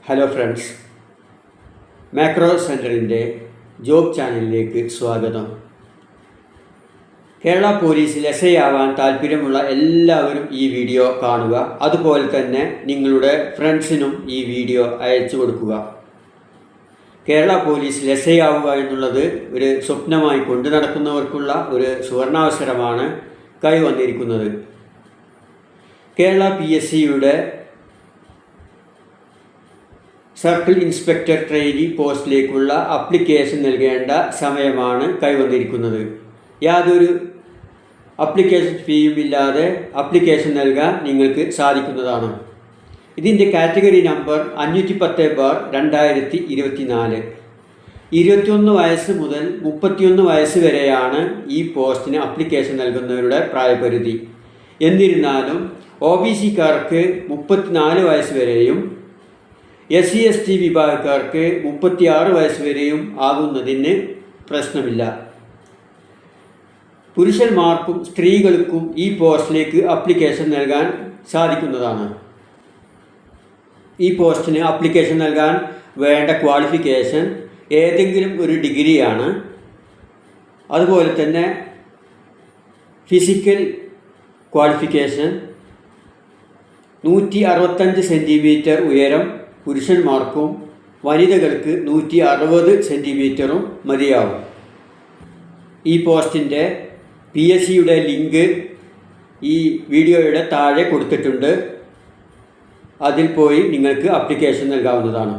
Hello friends, macro സെൻറ്ററിൻ്റെ job ചാനലിലേക്ക് സ്വാഗതം. കേരള പോലീസിൽ എസ് ഐ ആവാൻ താല്പര്യമുള്ള എല്ലാവരും ഈ വീഡിയോ കാണുക. അതുപോലെ തന്നെ നിങ്ങളുടെ ഫ്രണ്ട്സിനും ഈ വീഡിയോ അയച്ചു കൊടുക്കുക. കേരള പോലീസിൽ എസ് ഐ ആവുക എന്നുള്ളത് ഒരു സ്വപ്നമായി കൊണ്ടു നടക്കുന്നവർക്കുള്ള ഒരു സുവർണാവസരമാണ് കൈവന്നിരിക്കുന്നത്. കേരള PSCയുടെ സർക്കിൾ ഇൻസ്പെക്ടർ ട്രെയിനി പോസ്റ്റിലേക്കുള്ള അപ്ലിക്കേഷൻ നൽകേണ്ട സമയമാണ് കൈവന്നിരിക്കുന്നത്. യാതൊരു അപ്ലിക്കേഷൻ ഫീയും ഇല്ലാതെ അപ്ലിക്കേഷൻ നൽകാൻ നിങ്ങൾക്ക് സാധിക്കുന്നതാണ്. ഇതിൻ്റെ കാറ്റഗറി നമ്പർ 510/2024. 21 വയസ്സ് മുതൽ 31 വയസ്സ് വരെയാണ് ഈ പോസ്റ്റിന് അപ്ലിക്കേഷൻ നൽകുന്നവരുടെ പ്രായപരിധി. എന്നിരുന്നാലും OBCക്കാർക്ക് 34 വയസ്സ് വരെയും SC/ST വിഭാഗക്കാർക്ക് 36 വയസ്സ് വരെയും ആകുന്നതിന് പ്രശ്നമില്ല. പുരുഷന്മാർക്കും സ്ത്രീകൾക്കും ഈ പോസ്റ്റിലേക്ക് അപ്ലിക്കേഷൻ നൽകാൻ സാധിക്കുന്നതാണ്. ഈ പോസ്റ്റിന് അപ്ലിക്കേഷൻ നൽകാൻ വേണ്ട ക്വാളിഫിക്കേഷൻ ഏതെങ്കിലും ഒരു ഡിഗ്രിയാണ്. അതുപോലെ തന്നെ ഫിസിക്കൽ ക്വാളിഫിക്കേഷൻ 165 സെൻറ്റിമീറ്റർ ഉയരം പുരുഷന്മാർക്കും വനിതകൾക്ക് 160 സെൻറ്റിമീറ്ററും മതിയാവും. ഈ പോസ്റ്റിൻ്റെ PSCയുടെ ലിങ്ക് ഈ വീഡിയോയുടെ താഴെ കൊടുത്തിട്ടുണ്ട്. അതിൽ പോയി നിങ്ങൾക്ക് അപ്ലിക്കേഷൻ നൽകാവുന്നതാണ്.